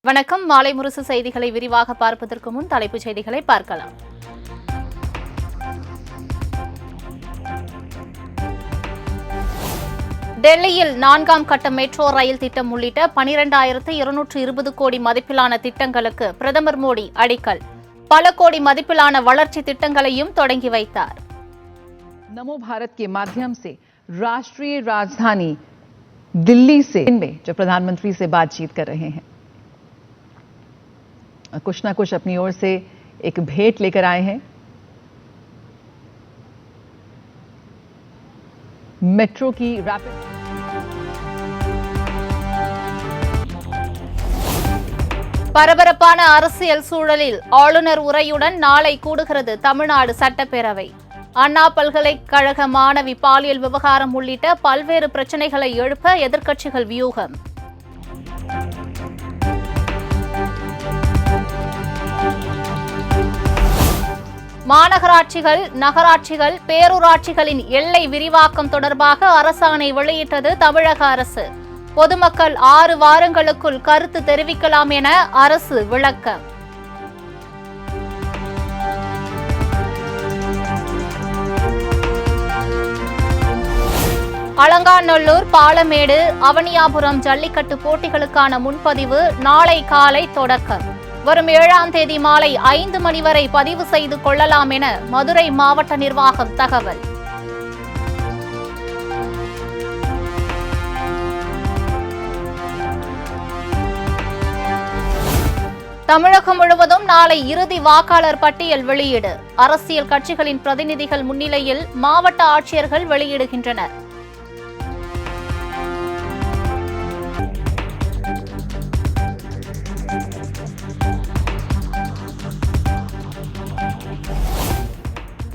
வணக்கம். மாலை முரசு செய்திகளை விரிவாக பார்ப்பதற்கு முன் தலைப்புச் செய்திகளை பார்க்கலாம். டெல்லியில் 4ஆம் கட்ட மெட்ரோ ரயில் திட்டம் உள்ளிட்ட 12,220 கோடி மதிப்பிலான திட்டங்களுக்கு பிரதமர் மோடி அடிக்கல். பல கோடி மதிப்பிலான வளர்ச்சி திட்டங்களையும் தொடங்கி வைத்தார். नमो भारत के माध्यम से राष्ट्रीय राजधानी दिल्ली से जो प्रधानमंत्री से बातचीत कर रहे हैं, कुछ ना कुछ अपनी ओर से एक भेंट लेकर आए हैं. मेट्रो की रैपिड பரபரப்பான அரசியல் சூழலில் ஆளுநர் உரையுடன் நாளை கூடுகிறது தமிழ்நாடு சட்டப்பேரவை. அண்ணா பல்கலைக்கழக மாணவி பாலியல் விவகாரம் உள்ளிட்ட பல்வேறு பிரச்சினைகளை எழுப்ப எதிர்க்கட்சிகள் வியூகம். மாநகராட்சிகள், நகராட்சிகள், பேரூராட்சிகளின் எல்லை விரிவாக்கம் தொடர்பாக அரசாணை வெளியிட்டது தமிழக அரசு. பொதுமக்கள் 6 வாரங்களுக்குள் கருத்து தெரிவிக்கலாம் என அரசு விளக்கம். அலங்காநல்லூர், பாலமேடு, அவனியாபுரம் ஜல்லிக்கட்டு போட்டிகளுக்கான முன்பதிவு நாளை காலை தொடக்கம். வரும் 7ஆம் தேதி மாலை 5 மணி வரை பதிவு செய்து கொள்ளலாம் என மதுரை மாவட்ட நிர்வாகம் தகவல். தமிழகம் முழுவதும் நாளை இறுதி வாக்காளர் பட்டியல் வெளியீடு. அரசியல் கட்சிகளின் பிரதிநிதிகள் முன்னிலையில் மாவட்ட ஆட்சியர்கள் வெளியிடுகின்றனர்.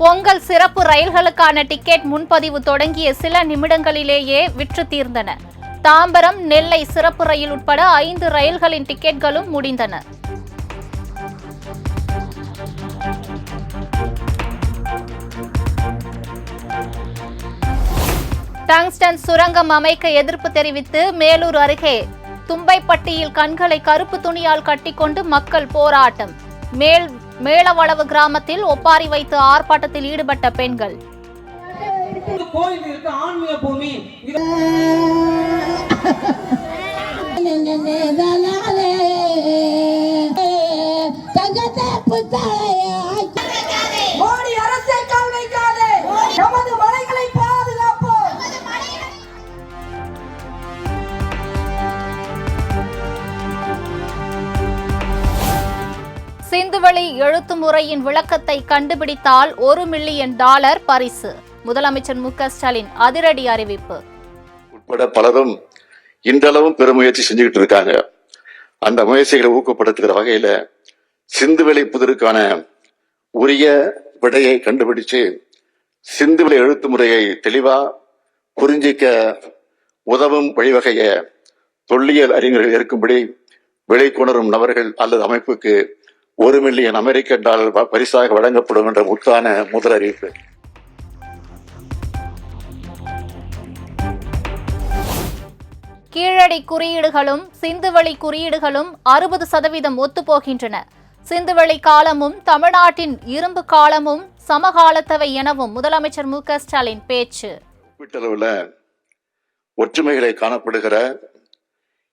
பொங்கல் சிறப்பு ரயில்களுக்கான டிக்கெட் முன்பதிவு தொடங்கிய சில நிமிடங்களிலேயே விற்று தீர்ந்தன. தாம்பரம், நெல்லை சிறப்பு ரயில் உட்பட 5 ரயில்களின் டிக்கெட்களும் முடிந்தன. டங்ஸ்டன் சுரங்கம் அமைக்க எதிர்ப்பு தெரிவித்து மேலூர் அருகே தும்பைப்பட்டியில் கண்களை கருப்பு துணியால் கட்டிக்கொண்டு மக்கள் போராட்டம். மேலவளவு கிராமத்தில் ஒப்பாரி வைத்து ஆர்ப்பாட்டத்தில் ஈடுபட்ட பெண்கள். கோயில் இருக்கு, ஆன்மீக பூமி. மோடி அரசை கால் வைக்காதே, நமது மலைகளை பாதுகாப்போம். சிந்துவெளி எழுத்து முறையின் விளக்கத்தை கண்டுபிடித்தால் $1 மில்லியன் பரிசு. முதலமைச்சர் மு.க. ஸ்டாலின் அதிரடி அறிவிப்பு. உட்பட பலரும் இன்றளவும் பெருமுயற்சி செஞ்சுக்கிட்டு இருக்காங்க. அந்த முயற்சிகளை ஊக்கப்படுத்துகிற வகையில சிந்துவெளி புதிருக்கான உரிய விடையை கண்டுபிடிச்சு சிந்துவெளி எழுத்து முறையை தெளிவா புரிஞ்சிக்க உதவும் வழிவகைய தொல்லியல் அறிஞர்கள் இருக்கும்படி வெளிக்கொணரும் நபர்கள் அல்லது அமைப்புக்கு $1 மில்லியன் பரிசாக வழங்கப்படும் என்ற முத்தான முதல் அறிவிப்பு. கீழடி குறியீடுகளும் சிந்துவெளி குறியீடுகளும் 60% ஒத்துப்போகின்றன. சிந்துவெளி காலமும் தமிழ்நாட்டின் இரும்பு காலமும் சமகாலத்தவை எனவும் முதலமைச்சர் மு.க. ஸ்டாலின் பேச்சு. ஒப்பீட்டளவுல ஒற்றுமைகளை காணப்படுகிற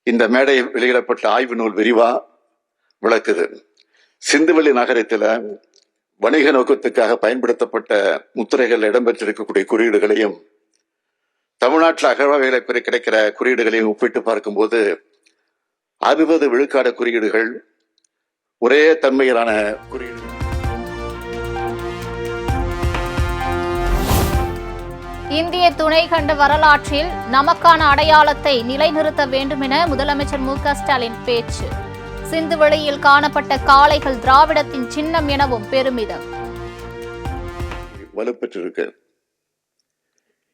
இந்த மேடையில் வெளியிடப்பட்ட ஆய்வு நூல் விரிவா விளக்குது. சிந்துவெளி நகரத்தில் வணிக நோக்கத்துக்காக பயன்படுத்தப்பட்ட முத்திரைகள் இடம்பெற்றிருக்கக்கூடிய குறியீடுகளையும் தமிழ்நாட்டில் அகழ்வாய்களை கிடைக்கிற குறியீடுகளையும் ஒப்பிட்டு பார்க்கும்போது 60 விழுக்காடு குறியீடுகள் ஒரே தன்மையிலான குறியீடுகள். இந்திய துணை கண்ட வரலாற்றில் நமக்கான அடையாளத்தை நிலைநிறுத்த வேண்டும் என முதலமைச்சர் மு.க. ஸ்டாலின் பேச்சு. சிந்துவெளியில் காணப்பட்ட காளைகள் திராவிடத்தின் சின்னம் எனவும் பெருமிதம். வலுப்பெற்றிருக்கு.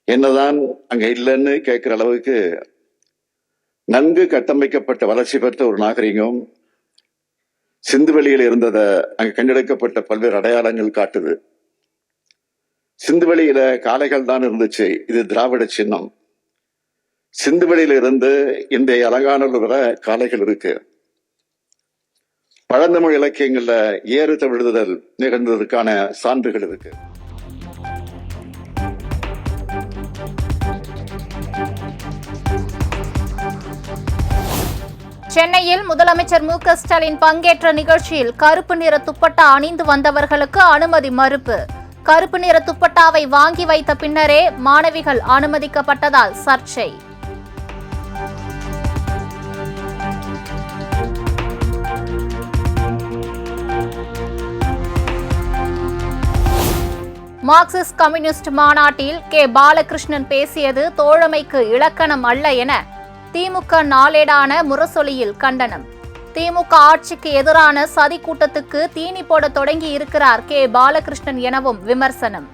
என்னதான் அங்க இல்லைன்னு கேட்கிற அளவுக்கு நன்கு கட்டமைக்கப்பட்ட வளர்ச்சி பெற்ற ஒரு நாகரிகம் சிந்துவெளியில் இருந்ததை அங்க கண்டெடுக்கப்பட்ட பல்வேறு அடையாளங்கள் காட்டுது. சிந்துவெளியில காளைகள் தான் இருந்துச்சு, இது திராவிட சின்னம். சிந்துவெளியில இருந்து இன்றைய அலங்காநல்லூர் வரை காளைகள் இருக்கு. பழந்தமிழ் இலக்கியங்கள்ல ஏறு தழுவுதல் நிகழ்ந்ததற்கான சான்றுகள் இருக்கு. சென்னையில் முதலமைச்சர் மு க ஸ்டாலின் பங்கேற்ற நிகழ்ச்சியில் கருப்பு நிற துப்பட்டா அணிந்து வந்தவர்களுக்கு அனுமதி மறுப்பு. கருப்பு நிற துப்பட்டாவை வாங்கி வைத்த பின்னரே மாணவிகள் அனுமதிக்கப்பட்டதால் சர்ச்சை. மார்க்சிஸ்ட் கம்யூனிஸ்ட் மாநாட்டில் கே. பாலகிருஷ்ணன் பேசியது தோழமைக்கு இலக்கணம் அல்ல என திமுக நாளேடான முரசொலியில் கண்டனம். திமுக ஆட்சிக்கு எதிரான சதி கூட்டத்துக்கு தீனி போட தொடங்கி இருக்கிறார் கே. பாலகிருஷ்ணன் எனவும் விமர்சனம்.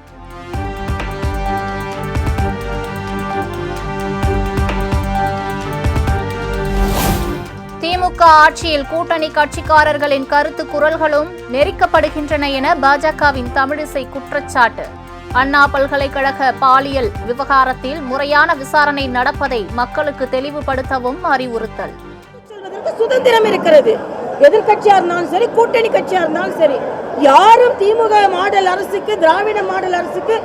திமுக ஆட்சியில் கூட்டணி கட்சிக்காரர்களின் கருத்து குரல்களும் நெரிக்கப்படுகின்றன என பாஜகவின் தமிழிசை குற்றச்சாட்டு. அண்ணா பல்கலைக்கழக பாலியல் விவகாரத்தில் முறையான விசாரணை நடப்பதை மக்களுக்கு தெளிவுபடுத்தவும் அறிவுறுத்தல். சுதந்திரம் இருக்கிறது. எதிர்கட்சியா இருந்தாலும் சரி, கூட்டணி கட்சியா இருந்தாலும் சரி, யாரும் திமுக மாடல் அரசுக்கு, திராவிட மாடல் அரசுக்கு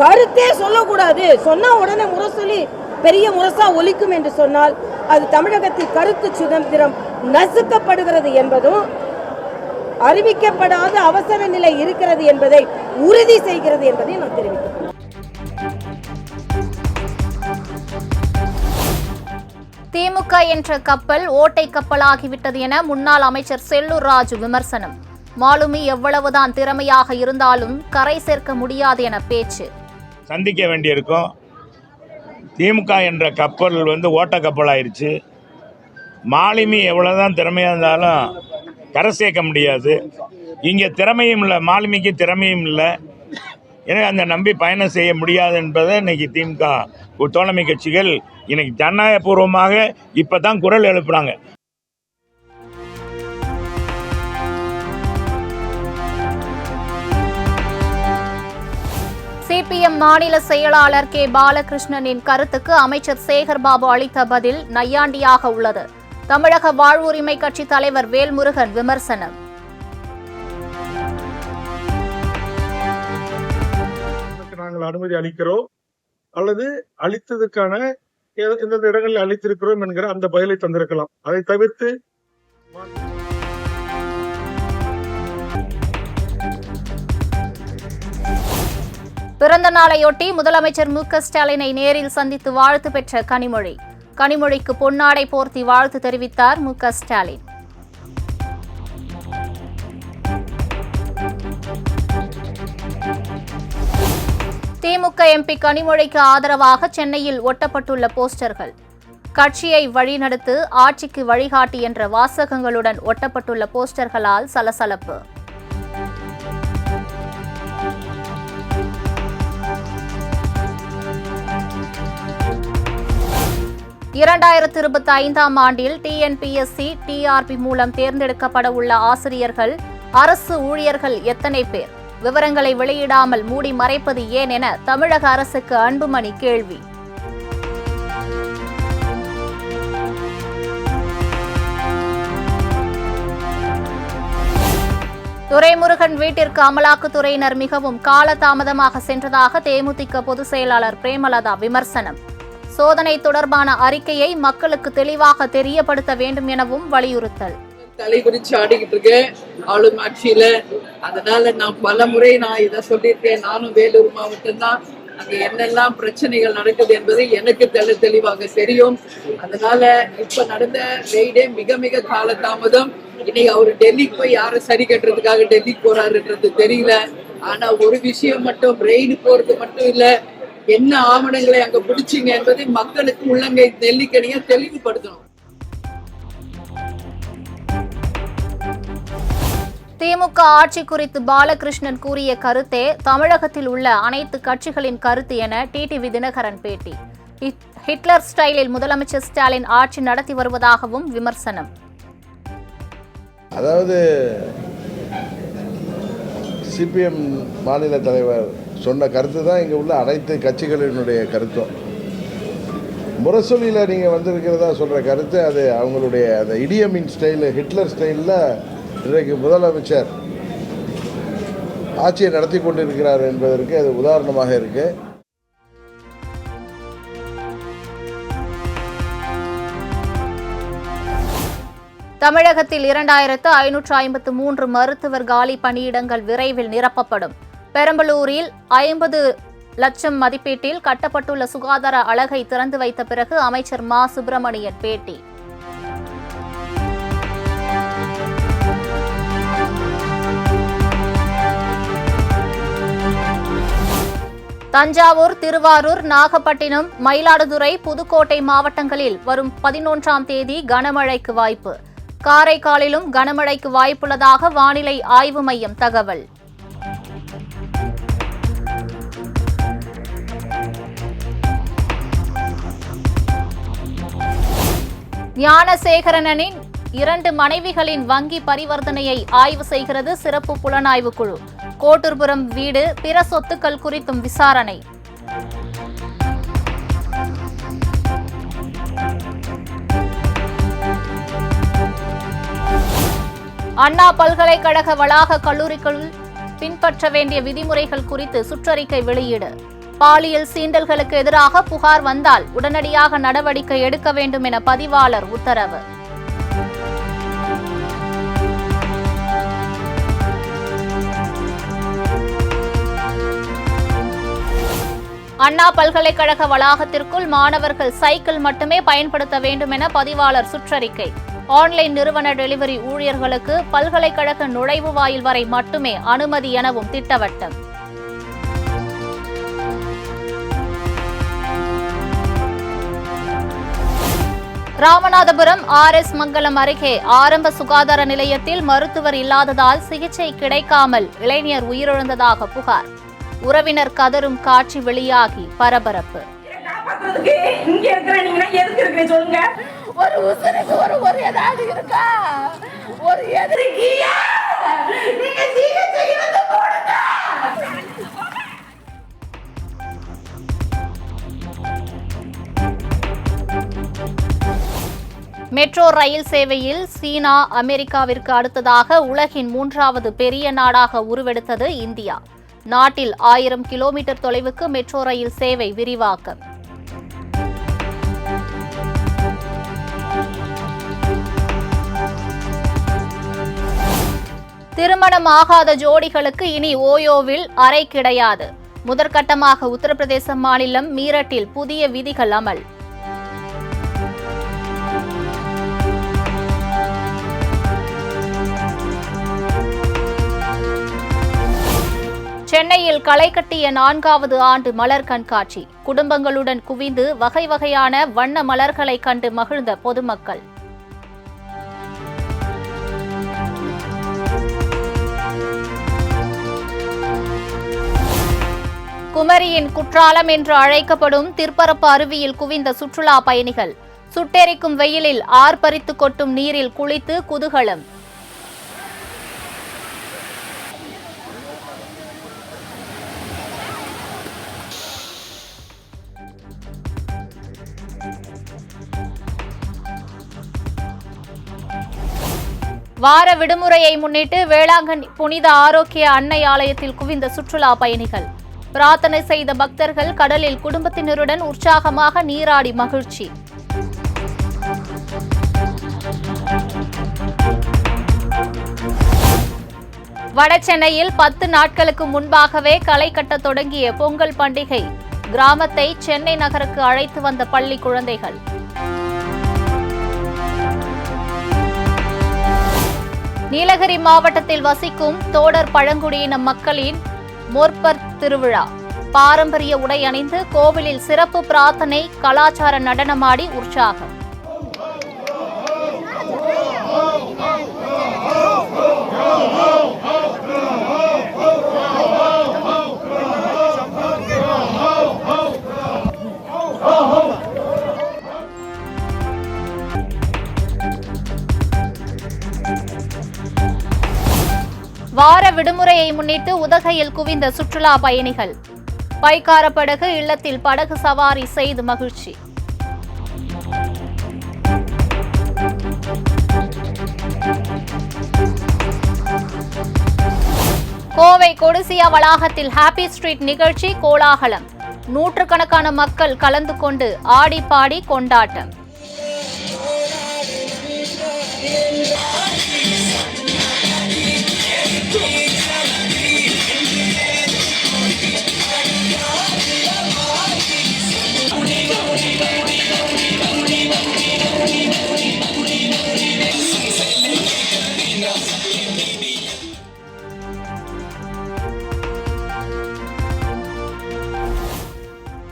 கருத்தே சொல்லக்கூடாது. சொன்னா உடனே முரசொலி பெரிய முரசா ஒலிக்கும் என்று சொன்னால் அது தமிழகத்தில் கருத்து சுதந்திரம் நசுக்கப்படுகிறது என்பதும் அறிவிக்கப்படாத அவசர நிலை இருக்கிறது என்பதை உறுதி செய்கிறது என்பதை நான் தெரிவிக்கிறேன். திமுக என்ற கப்பல் ஓட்டை கப்பலாகிவிட்டது என முன்னாள் அமைச்சர் செல்லூர் ராஜு விமர்சனம். மாலுமி எவ்வளவுதான் திறமையாக இருந்தாலும் கரை சேர்க்க முடியாது என பேச்சு. சந்திக்க வேண்டியிருக்கும். திமுக என்ற கப்பல் ஓட்ட கப்பல் ஆயிடுச்சு. மாலுமி எவ்வளவுதான் திறமையாக இருந்தாலும் கரை சேர்க்க முடியாது. இங்கே திறமையும் இல்லை, மாலுமிக்கு திறமையும் இல்லை. எனவே அந்த நம்பி பயணம் செய்ய முடியாது என்பதை இன்னைக்கு திமுக தோழமை கட்சிகள் இன்னைக்கு ஜனநாயகபூர்வமாக இப்பதான் குரல் எழுப்புறாங்க. சிபிஎம் மாநில செயலாளர் கே. பாலகிருஷ்ணனின் கருத்துக்கு அமைச்சர் சேகர்பாபு அளித்த பதில் நையாண்டியாக உள்ளது. தமிழக வாழ்வுரிமை கட்சி தலைவர் வேல்முருகன் விமர்சனம். நாங்கள் அனுமதி அளிக்கிறோம் அல்லது அளித்ததற்கான எந்தெந்த இடங்களில் அளித்திருக்கிறோம் என்கிற அந்த பதிலை தந்திருக்கலாம். அதை தவிர்த்து பிறந்த நாளையொட்டி முதலமைச்சர் மு க ஸ்டாலினை நேரில் சந்தித்து வாழ்த்து பெற்ற கனிமொழி. கனிமொழிக்கு பொன்னாடை போர்த்தி வாழ்த்து தெரிவித்தார் மு க ஸ்டாலின். திமுக எம்பி கனிமொழிக்கு ஆதரவாக சென்னையில் ஒட்டப்பட்டுள்ள போஸ்டர்கள். கட்சியை வழிநடத்து, ஆட்சிக்கு வழிகாட்டி என்ற வாசகங்களுடன் ஒட்டப்பட்டுள்ள போஸ்டர்களால் சலசலப்பு. இரண்டாயிரத்து 25ஆம் ஆண்டில் டிஎன்பிஎஸ்சி, டிஆர்பி மூலம் தேர்ந்தெடுக்கப்பட உள்ள ஆசிரியர்கள், அரசு ஊழியர்கள் எத்தனை பேர்? விவரங்களை வெளியிடாமல் மூடி மறைப்பது ஏன் என தமிழக அரசுக்கு அன்புமணி கேள்வி. துரைமுருகன் வீட்டிற்கு அமலாக்கத்துறையினர் மிகவும் காலதாமதமாக சென்றதாக தேமுதிக பொதுச் செயலாளர் பிரேமலதா விமர்சனம். சோதனை தொடர்பான அறிக்கையை மக்களுக்கு தெளிவாக தெரியப்படுத்த வேண்டும் எனவும் வலியுறுத்தல். தலை குறிச்சு ஆடிக்கிட்டு இருக்கேன் ஆளும் ஆட்சியில. அதனால நான் பல முறை இதை சொல்லியிருக்கேன். நானும் வேலூர் மாவட்டம் தான். அங்க என்னெல்லாம் பிரச்சனைகள் நடக்குது என்பது எனக்கு தெளிவாக தெரியும். அதனால இப்ப நடந்த ரெய்டே மிக மிக காலதாமதம். இன்னைக்கு அவரு டெல்லிக்கு போய் யாரை சரி கட்டுறதுக்காக டெல்லிக்கு போறாருன்றது தெரியல. ஆனா ஒரு விஷயம் மட்டும், ரெய்டு போறது மட்டும் இல்ல, என்ன ஆவணங்களை அங்க பிடிச்சிங்க என்பதை மக்களுக்கு உள்ளங்கை நெல்லிக்கனியா தெளிவுபடுத்தணும். திமுக ஆட்சி குறித்து பாலகிருஷ்ணன் கூறிய கருத்தே தமிழகத்தில் உள்ள அனைத்து கட்சிகளின் கருத்து என டிடிவி தினகரன் பேட்டி. ஹிட்லர் ஸ்டைலில் முதலமைச்சர் ஸ்டாலின் ஆட்சி நடத்தி வருவதாகவும் விமர்சனம். அதாவது சிபிஎம் மாநில தலைவர் சொன்ன கருத்து தான் இங்கே உள்ள அனைத்து கட்சிகளினுடைய கருத்தும். முரசொலியில் நீங்கள் வந்திருக்கிறதா சொல்கிற கருத்து அது அவங்களுடைய அந்த இடியமின் ஸ்டைலு, ஹிட்லர் ஸ்டைலில் இன்றைக்கு முதலமைச்சர் ஆட்சியை நடத்தி கொண்டிருக்கிறார் என்பதற்கு அது உதாரணமாக இருக்கு. தமிழகத்தில் 2553 மருத்துவர் காலி பணியிடங்கள் விரைவில் நிரப்பப்படும். பெரம்பலூரில் 50 லட்சம் மதிப்பீட்டில் கட்டப்பட்டுள்ள சுகாதார அலகை திறந்து வைத்த பிறகு அமைச்சர் மா சுப்பிரமணியன் பேட்டி. தஞ்சாவூர், திருவாரூர், நாகப்பட்டினம், மயிலாடுதுறை, புதுக்கோட்டை மாவட்டங்களில் வரும் 11ஆம் தேதி கனமழைக்கு வாய்ப்பு. காரைக்காலிலும் கனமழைக்கு வாய்ப்புள்ளதாக வானிலை ஆய்வு மையம் தகவல். ஞானசேகரனின் 2 மனைவிகளின் வங்கி பரிவர்த்தனையை ஆய்வு செய்கிறது சிறப்பு புலனாய்வு குழு. கோட்டூர்புரம் வீடு, பிற சொத்துக்கள் குறித்தும் விசாரணை. அண்ணா பல்கலைக்கழக வளாக கல்லூரிகள் பின்பற்ற வேண்டிய விதிமுறைகள் குறித்து சுற்றறிக்கை வெளியீடு. பாலியல் சீண்டல்களுக்கு எதிராக புகார் வந்தால் உடனடியாக நடவடிக்கை எடுக்க வேண்டும் என பதிவாளர் உத்தரவு. அண்ணா பல்கலைக்கழக வளாகத்திற்குள் மாணவர்கள் சைக்கிள் மட்டுமே பயன்படுத்த வேண்டும் என பதிவாளர் சுற்றறிக்கை. ஆன்லைன் நிறுவன டெலிவரி ஊழியர்களுக்கு பல்கலைக்கழக நுழைவு வாயில் வரை மட்டுமே அனுமதி எனவும் திட்டவட்டம். ராமநாதபுரம் RS மங்கலம் அருகே ஆரம்ப சுகாதார நிலையத்தில் மருத்துவர் இல்லாததால் சிகிச்சை கிடைக்காமல் இளைஞர் உயிரிழந்ததாக புகார். உறவினர் கதரும் காட்சி வெளியாகி பரபரப்பு. இங்க இருக்கிற நீங்க எதுக்கு இருக்கீங்க சொல்லுங்க. ஒரு உசுருக்கு ஒரு ஏதாவது இருக்கா? ஒரு எதிரிக்கியா நீங்க சிகிச்சை இருந்து போடுங்க. மெட்ரோ ரயில் சேவையில் சீனா அமெரிக்காவிற்கு அடுத்ததாக உலகின் 3வது பெரிய நாடாக உருவெடுத்தது இந்தியா. நாட்டில் 1000 கிலோமீட்டர் தொலைவுக்கு மெட்ரோ ரயில் சேவை விரிவாக்கம். திருமணம் ஆகாத ஜோடிகளுக்கு இனி ஓயோவில் அறை கிடையாது. முதற்கட்டமாக உத்தரப்பிரதேச மாநிலம் மீரட்டில் புதிய விதிகள் அமல். சென்னையில் களை கட்டிய 4வது ஆண்டு மலர் கண்காட்சி. குடும்பங்களுடன் குவிந்து வகை வகையான வண்ண மலர்களை கண்டு மகிழ்ந்த பொதுமக்கள். குமரியின் குற்றாலம் என்று அழைக்கப்படும் திற்பரப்பு அருவியில் குவிந்த சுற்றுலா பயணிகள். சுட்டெரிக்கும் வெயிலில் ஆர்ப்பரித்து கொட்டும் நீரில் குளித்து குதூகலம். வார விடுமுறையை முன்னிட்டு வேளாங்கண்ணி புனித ஆரோக்கிய அன்னை ஆலயத்தில் குவிந்த சுற்றுலா பயணிகள். பிரார்த்தனை செய்த பக்தர்கள் கடலில் குடும்பத்தினருடன் உற்சாகமாக நீராடி மகிழ்ச்சி. வடசென்னையில் 10 நாட்களுக்கு முன்பாகவே களை கட்டத் தொடங்கிய பொங்கல் பண்டிகை. கிராமத்தை சென்னை நகருக்கு அழைத்து வந்த பள்ளி குழந்தைகள். நீலகிரி மாவட்டத்தில் வசிக்கும் தோடர் பழங்குடியின மக்களின் மோர்பர் திருவிழா. பாரம்பரிய உடை அணிந்து கோவிலில் சிறப்பு பிரார்த்தனை, கலாச்சார நடனமாடி உற்சாகம். வார விடுமுறையை முன்னிட்டு உதகையில் குவிந்த சுற்றுலா பயணிகள். பைக்கார படகு இல்லத்தில் படகு சவாரி செய்து மகிழ்ச்சி. கோவை கொடிசியா வளாகத்தில் ஹாப்பி ஸ்ட்ரீட் நிகழ்ச்சி கோலாகலம். நூற்றுக்கணக்கான மக்கள் கலந்து கொண்டு ஆடி பாடி கொண்டாட்டம்.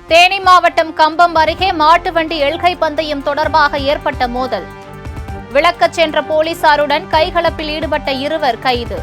தேனி மாவட்டம் கம்பம் அருகே மாட்டு வண்டி எல்கை பந்தயம் தொடர்பாக ஏற்பட்ட மோதல். விளக்கச் சென்ற போலீசாருடன் கைகலப்பில் ஈடுபட்ட இருவர் கைது.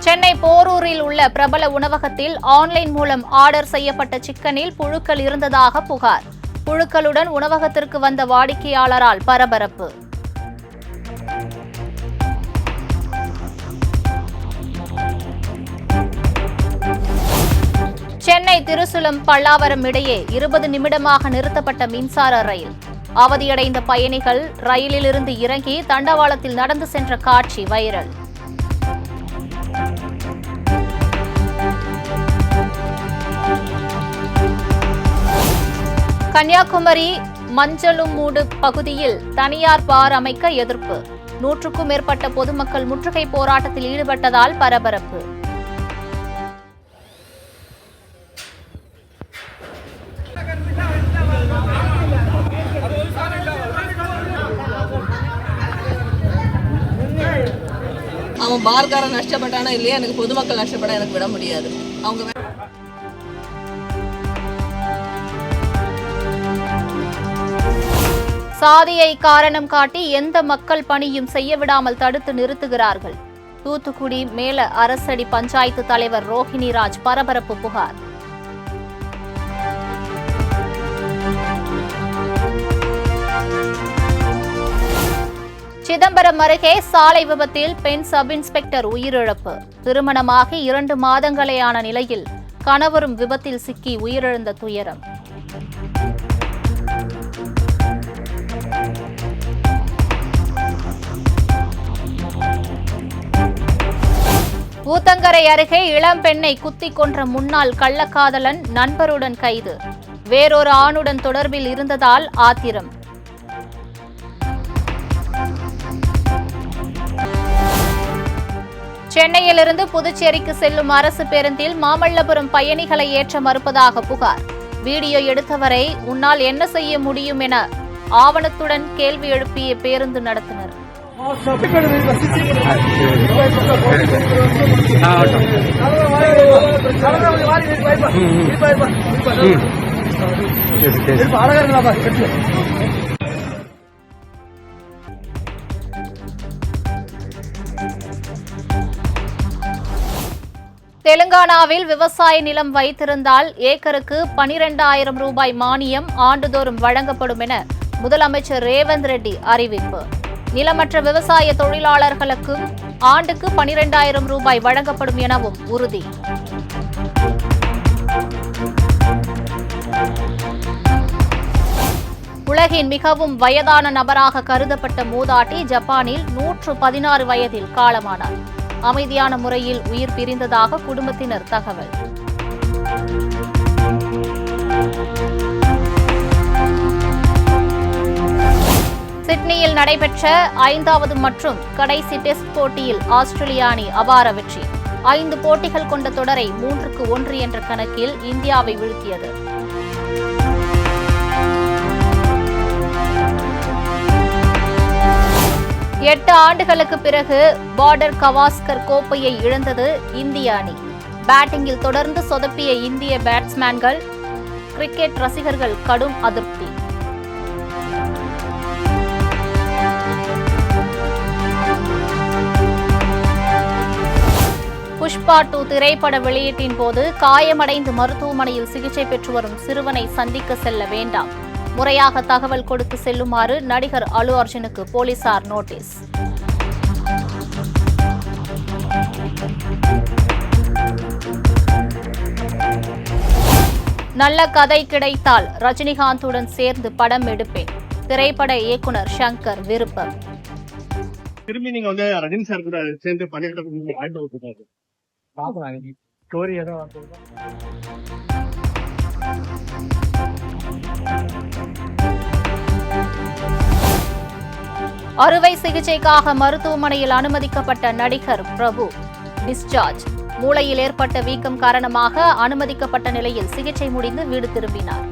சென்னை போரூரில் உள்ள பிரபல உணவகத்தில் ஆன்லைன் மூலம் ஆர்டர் செய்யப்பட்ட சிக்கனில் புழுக்கள் இருந்ததாக புகார். புழுக்களுடன் உணவகத்திற்கு வந்த வாடிக்கையாளரால் பரபரப்பு. சென்னை திருசுலம் பல்லாவரம் இடையே 20 நிமிடமாக நிறுத்தப்பட்ட மின்சார ரயில். அவதியடைந்த பயணிகள் ரயிலிலிருந்து இறங்கி தண்டவாளத்தில் நடந்து சென்ற காட்சி வைரல். கன்னியாகுமரி மஞ்சளுமூடு பகுதியில் தனியார் பார் அமைக்க எதிர்ப்பு. 100க்கும் மேற்பட்ட பொதுமக்கள் முற்றுகை போராட்டத்தில் ஈடுபட்டதால் பரபரப்பு. அவன் பார்காரன் நஷ்டப்பட்டானா இல்லையா, எனக்கு பொதுமக்கள் நஷ்டப்பட எனக்கு விட முடியாது. அவங்க சாதியை காரணம் காட்டி எந்த மக்கள் பணியும் செய்ய விடாமல் தடுத்து நிறுத்துகிறார்கள். தூத்துக்குடி மேல அரசடி பஞ்சாயத்து தலைவர் ரோஹிணி ராஜ் பரபரப்பு புகார். சிதம்பரம் அருகே சாலை விபத்தில் பெண் சப் இன்ஸ்பெக்டர் உயிரிழப்பு. திருமணமாகி 2 மாதங்களேயான நிலையில் கணவரும் விபத்தில் சிக்கி உயிரிழந்த துயரம். ஊத்தங்கரை அருகே இளம்பெண்ணை குத்திக் கொன்ற முன்னாள் கள்ளக்காதலன் நண்பருடன் கைது. வேறொரு ஆணுடன் தொடர்பில் இருந்ததால் ஆத்திரம். சென்னையிலிருந்து புதுச்சேரிக்கு செல்லும் அரசு பேருந்தில் மாமல்லபுரம் பயணிகளை ஏற்ற மறுப்பதாக புகார். வீடியோ எடுத்தவரை உன்னால் என்ன செய்ய முடியும் என ஆவணத்துடன் கேள்வி எழுப்பிய பேருந்து நடத்துனர். தெலுங்கானாவில் விவசாய நிலம் வைத்திருந்தால் ஏக்கருக்கு 12,000 ரூபாய் மானியம் ஆண்டுதோறும் வழங்கப்படும் என முதலமைச்சர் ரேவந்த் ரெட்டி அறிவிப்பு. நிலமற்ற விவசாய தொழிலாளர்களுக்கும் ஆண்டுக்கு 12,000 ரூபாய் வழங்கப்படும் எனவும் உறுதி. உலகின் மிகவும் வயதான நபராக கருதப்பட்ட மூதாட்டி ஜப்பானில் 116 வயதில் காலமானார். அமைதியான முறையில் உயிர் பிரிந்ததாக குடும்பத்தினர் தகவல். சிட்னியில் நடைபெற்ற 5வது மற்றும் கடைசி டெஸ்ட் போட்டியில் ஆஸ்திரேலிய அணி அபார வெற்றி. 5 போட்டிகள் கொண்ட தொடரை 3-1 என்ற கணக்கில் இந்தியாவை வீழ்த்தியது. எட்டு ஆண்டுகளுக்கு பிறகு பார்டர் கவாஸ்கர் கோப்பையை இழந்தது இந்திய அணி. பேட்டிங்கில் தொடர்ந்து சொதப்பிய இந்திய பேட்ஸ்மேன்கள், கிரிக்கெட் ரசிகர்கள் கடும் அதிருப்தி. புஷ்பா 2 திரைப்பட வெளியீட்டின் போது காயமடைந்து மருத்துவமனையில் சிகிச்சை பெற்று வரும் சிறுவனை சந்திக்க செல்ல வேண்டாம். முறையாக தகவல் கொடுத்து செல்லுமாறு நடிகர் அல்லு அர்ஜுனுக்கு போலீசார் நோட்டீஸ். நல்ல கதை கிடைத்தால் ரஜினிகாந்துடன் சேர்ந்து படம் எடுப்பேன். திரைப்பட இயக்குனர் சங்கர் விருப்பம். திரும்பி நீங்க வந்து ரஜினி சார் கூட சேர்ந்து பண்ணிட்டு வாய்ப்பு ஸ்டோரி ஏதாவது அறுவை சிகிச்சைக்காக மருத்துவமனையில் அனுமதிக்கப்பட்ட நடிகர் பிரபு டிஸ்சார்ஜ். மூளையில் ஏற்பட்ட வீக்கம் காரணமாக அனுமதிக்கப்பட்ட நிலையில் சிகிச்சை முடிந்து வீடு திரும்பினார்.